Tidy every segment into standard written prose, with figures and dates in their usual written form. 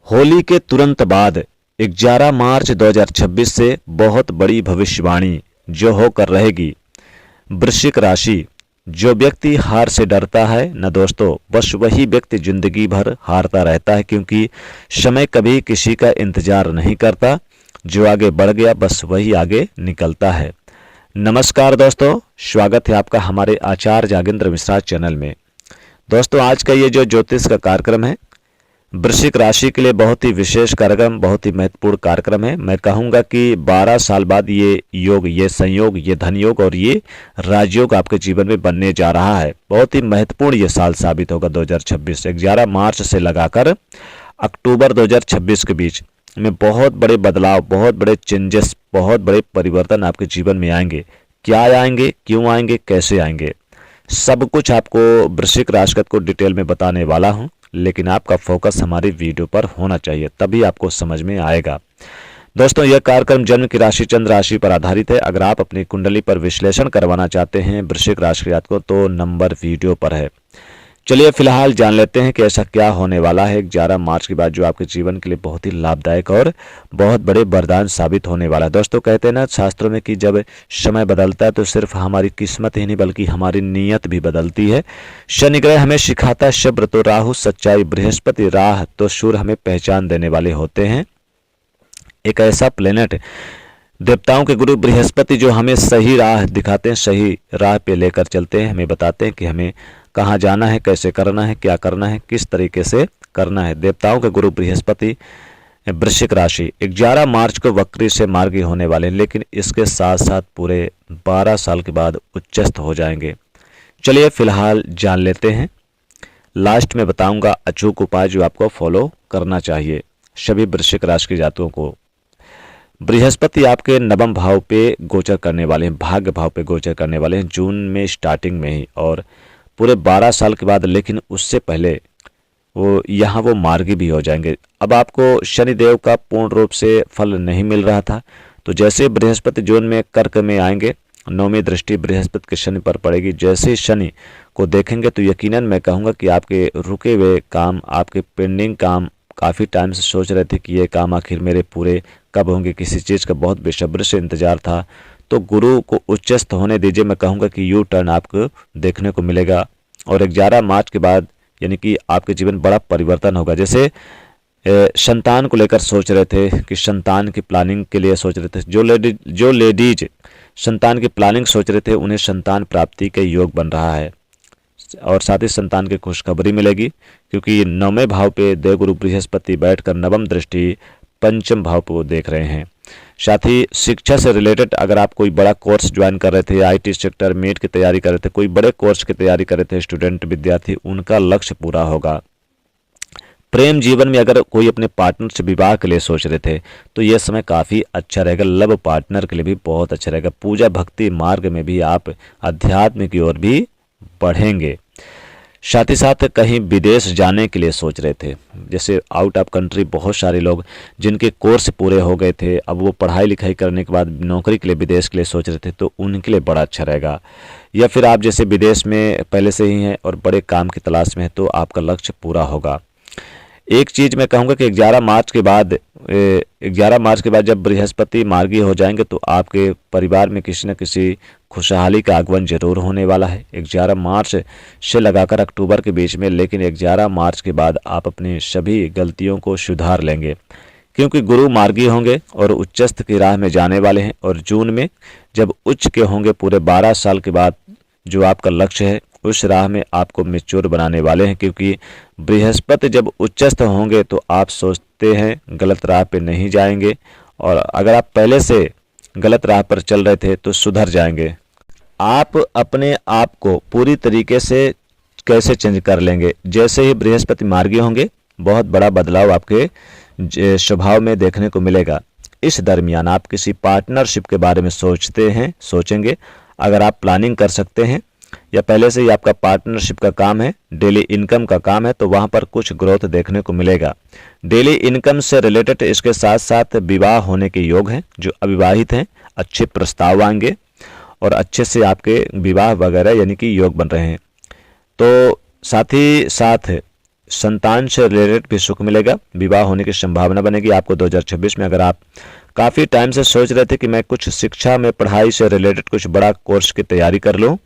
होली के तुरंत बाद 11 मार्च 2026 से बहुत बड़ी भविष्यवाणी जो होकर रहेगी। वृश्चिक राशि। जो व्यक्ति हार से डरता है न दोस्तों, बस वही व्यक्ति जिंदगी भर हारता रहता है, क्योंकि समय कभी किसी का इंतजार नहीं करता। जो आगे बढ़ गया बस वही आगे निकलता है। नमस्कार दोस्तों, स्वागत है आपका हमारे आचार्य जागेंद्र मिश्रा चैनल में। दोस्तों, आज का ये जो ज्योतिष का कार्यक्रम है वृश्चिक राशि के लिए बहुत ही विशेष कार्यक्रम, बहुत ही महत्वपूर्ण कार्यक्रम है। मैं कहूँगा कि 12 साल बाद ये योग, ये संयोग, ये धन योग और ये राजयोग आपके जीवन में बनने जा रहा है। बहुत ही महत्वपूर्ण ये साल साबित होगा 2026। 11 मार्च से लगाकर अक्टूबर 2026 के बीच में बहुत बड़े बदलाव, बहुत बड़े चेंजेस, बहुत बड़े परिवर्तन आपके जीवन में आएंगे। क्या आएंगे, क्यों आएंगे, कैसे आएंगे, सब कुछ आपको वृश्चिक राशि को डिटेल में बताने वाला हूं। लेकिन आपका फोकस हमारी वीडियो पर होना चाहिए, तभी आपको समझ में आएगा। दोस्तों, यह कार्यक्रम जन्म की राशि चंद्र राशि पर आधारित है। अगर आप अपनी कुंडली पर विश्लेषण करवाना चाहते हैं वृश्चिक राशि को, तो नंबर वीडियो पर है। चलिए फिलहाल जान लेते हैं कि ऐसा क्या होने वाला है 11 मार्च के बाद, जो आपके जीवन के लिए बहुत ही लाभदायक और बहुत बड़े वरदान साबित होने वाला है। दोस्तों, कहते हैं ना शास्त्रों में कि जब समय बदलता है तो सिर्फ हमारी किस्मत ही नहीं बल्कि हमारी नीयत भी बदलती है। शनि ग्रह हमें सिखाता है सब्र तो राहु सच्चाई, बृहस्पति राह तो शूर हमें पहचान देने वाले होते हैं। एक ऐसा प्लेनेट, देवताओं के गुरु बृहस्पति, जो हमें सही राह दिखाते हैं, सही राह पे लेकर चलते हैं, हमें बताते हैं कि हमें कहाँ जाना है, कैसे करना है, क्या करना है, किस तरीके से करना है। देवताओं के गुरु बृहस्पति वृश्चिक राशि 11 मार्च को वक्री से मार्गी होने वाले हैं, लेकिन इसके साथ साथ पूरे 12 साल के बाद उच्चस्थ हो जाएंगे। चलिए फिलहाल जान लेते हैं। लास्ट में बताऊंगा अचूक उपाय जो आपको फॉलो करना चाहिए सभी वृश्चिक राशि के जातकों को। बृहस्पति आपके नवम भाव पे गोचर करने वाले हैं, भाग्य भाव पे गोचर करने वाले हैं जून में स्टार्टिंग में ही, और पूरे 12 साल के बाद। लेकिन उससे पहले वो मार्गी भी हो जाएंगे। अब आपको शनिदेव का पूर्ण रूप से फल नहीं मिल रहा था, तो जैसे बृहस्पति जून में कर्क में आएंगे, नौवीं दृष्टि बृहस्पति के शनि पर पड़ेगी। जैसे ही शनि को देखेंगे तो यकीनन मैं कहूँगा कि आपके रुके हुए काम, आपके पेंडिंग काम, काफ़ी टाइम से सोच रहे थे कि ये काम आखिर मेरे पूरे कब होंगे, किसी चीज़ का बहुत बेसब्री से इंतजार था, तो गुरु को उच्चस्थ होने दीजिए। मैं कहूँगा कि यू टर्न आपको देखने को मिलेगा, और 11 मार्च के बाद यानी कि आपके जीवन बड़ा परिवर्तन होगा। जैसे संतान को लेकर सोच रहे थे कि संतान की प्लानिंग के लिए सोच रहे थे, जो लेडीज संतान की प्लानिंग सोच रहे थे, उन्हें संतान प्राप्ति के योग बन रहा है, और साथ ही संतान की खुशखबरी मिलेगी, क्योंकि नौवें भाव पे देवगुरु बृहस्पति बैठकर नवम दृष्टि पंचम भाव को देख रहे हैं। साथ ही शिक्षा से रिलेटेड अगर आप कोई बड़ा कोर्स ज्वाइन कर रहे थे, आईटी सेक्टर, मीट की तैयारी कर रहे थे, कोई बड़े कोर्स की तैयारी कर रहे थे स्टूडेंट, विद्यार्थी, उनका लक्ष्य पूरा होगा। प्रेम जीवन में अगर कोई अपने पार्टनर से विवाह के लिए सोच रहे थे तो यह समय काफ़ी अच्छा रहेगा। लव पार्टनर के लिए भी बहुत अच्छा रहेगा। पूजा भक्ति मार्ग में भी आप अध्यात्म की ओर भी बढ़ेंगे। साथ ही साथ कहीं विदेश जाने के लिए सोच रहे थे, जैसे आउट ऑफ कंट्री, बहुत सारे लोग जिनके कोर्स पूरे हो गए थे, अब वो पढ़ाई लिखाई करने के बाद नौकरी के लिए विदेश के लिए सोच रहे थे, तो उनके लिए बड़ा अच्छा रहेगा। या फिर आप जैसे विदेश में पहले से ही हैं और बड़े काम की तलाश में है, तो आपका लक्ष्य पूरा होगा। एक चीज़ मैं कहूँगा कि 11 मार्च के बाद जब बृहस्पति मार्गी हो जाएंगे तो आपके परिवार में किसी न किसी खुशहाली का आगमन जरूर होने वाला है 11 मार्च से लगाकर अक्टूबर के बीच में। लेकिन 11 मार्च के बाद आप अपनी सभी गलतियों को सुधार लेंगे, क्योंकि गुरु मार्गी होंगे और उच्चस्थ की राह में जाने वाले हैं। और जून में जब उच्च के होंगे, पूरे 12 साल के बाद जो आपका लक्ष्य है उस राह में आपको मैच्योर बनाने वाले हैं, क्योंकि बृहस्पति जब उच्चस्थ होंगे तो आप सोचते हैं गलत राह पे नहीं जाएंगे, और अगर आप पहले से गलत राह पर चल रहे थे तो सुधर जाएंगे। आप अपने आप को पूरी तरीके से कैसे चेंज कर लेंगे, जैसे ही बृहस्पति मार्गी होंगे बहुत बड़ा बदलाव आपके स्वभाव में देखने को मिलेगा। इस दरमियान आप किसी पार्टनरशिप के बारे में सोचेंगे। अगर आप प्लानिंग कर सकते हैं या पहले से ही आपका पार्टनरशिप का काम है, डेली इनकम का काम है, तो वहां पर कुछ ग्रोथ देखने को मिलेगा। डेली इनकम से रिलेटेड इसके साथ साथ विवाह होने के योग हैं। जो अविवाहित हैं अच्छे प्रस्ताव आएंगे और अच्छे से आपके विवाह वगैरह यानी कि योग बन रहे हैं। तो साथ ही साथ संतान से रिलेटेड भी सुख मिलेगा, विवाह होने की संभावना बनेगी आपको 2026 में। अगर आप काफ़ी टाइम से सोच रहे थे कि मैं कुछ शिक्षा में पढ़ाई से रिलेटेड कुछ बड़ा कोर्स की तैयारी कर लूँ,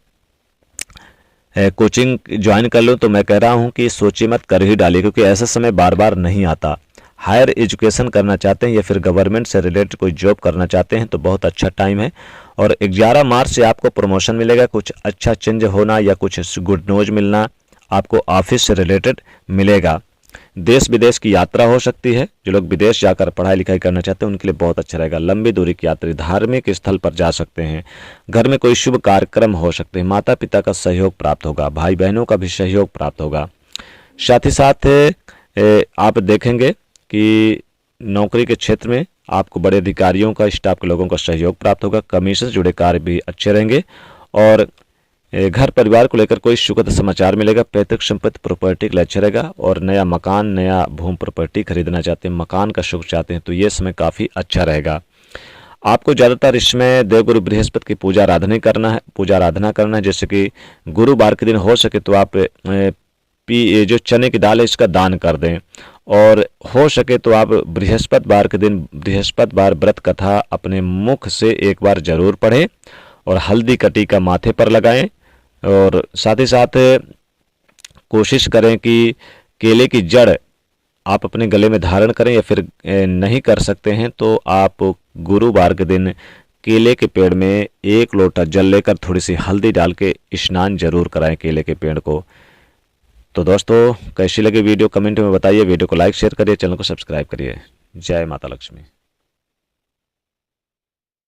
कोचिंग ज्वाइन कर लूँ, तो मैं कह रहा हूँ कि सोचिए मत, कर ही डालिए, क्योंकि ऐसा समय बार बार नहीं आता। हायर एजुकेशन करना चाहते हैं या फिर गवर्नमेंट से रिलेटेड कोई जॉब करना चाहते हैं तो बहुत अच्छा टाइम है। और 11 मार्च से आपको प्रमोशन मिलेगा, कुछ अच्छा चेंज होना या कुछ गुड न्यूज मिलना आपको ऑफिस से रिलेटेड मिलेगा। देश विदेश की यात्रा हो सकती है, जो लोग विदेश जाकर पढ़ाई लिखाई करना चाहते हैं उनके लिए बहुत अच्छा रहेगा। लंबी दूरी की यात्रा, धार्मिक स्थल पर जा सकते हैं, घर में कोई शुभ कार्यक्रम हो सकते हैं, माता पिता का सहयोग प्राप्त होगा, भाई बहनों का भी सहयोग प्राप्त होगा। साथ ही साथ आप देखेंगे कि नौकरी के क्षेत्र में आपको बड़े अधिकारियों का, स्टाफ के लोगों का सहयोग प्राप्त होगा। कमीशन से जुड़े कार्य भी अच्छे रहेंगे और घर परिवार को लेकर कोई सुखद समाचार मिलेगा। पैतृक संपत्ति प्रॉपर्टी के लिए अच्छा रहेगा और नया मकान, नया भूमि प्रॉपर्टी खरीदना चाहते हैं, मकान का सुख चाहते हैं तो ये समय काफ़ी अच्छा रहेगा। आपको ज़्यादातर इसमें देवगुरु बृहस्पति की पूजा आराधना करना है। जैसे कि गुरुवार के दिन हो सके तो आप जो चने की दाल है इसका दान कर दें, और हो सके तो आप बृहस्पतिवार के दिन बृहस्पतिवार व्रत कथा अपने मुख से एक बार जरूर पढ़ें और हल्दी कटी का माथे पर लगाएं। और साथ ही साथ कोशिश करें कि केले की जड़ आप अपने गले में धारण करें, या फिर नहीं कर सकते हैं तो आप गुरुवार के दिन केले के पेड़ में 1 लोटा जल लेकर थोड़ी सी हल्दी डाल के स्नान जरूर कराएं केले के पेड़ को। तो दोस्तों कैसी लगी वीडियो कमेंट में बताइए, वीडियो को लाइक शेयर करिए, चैनल को सब्सक्राइब करिए। जय माता लक्ष्मी।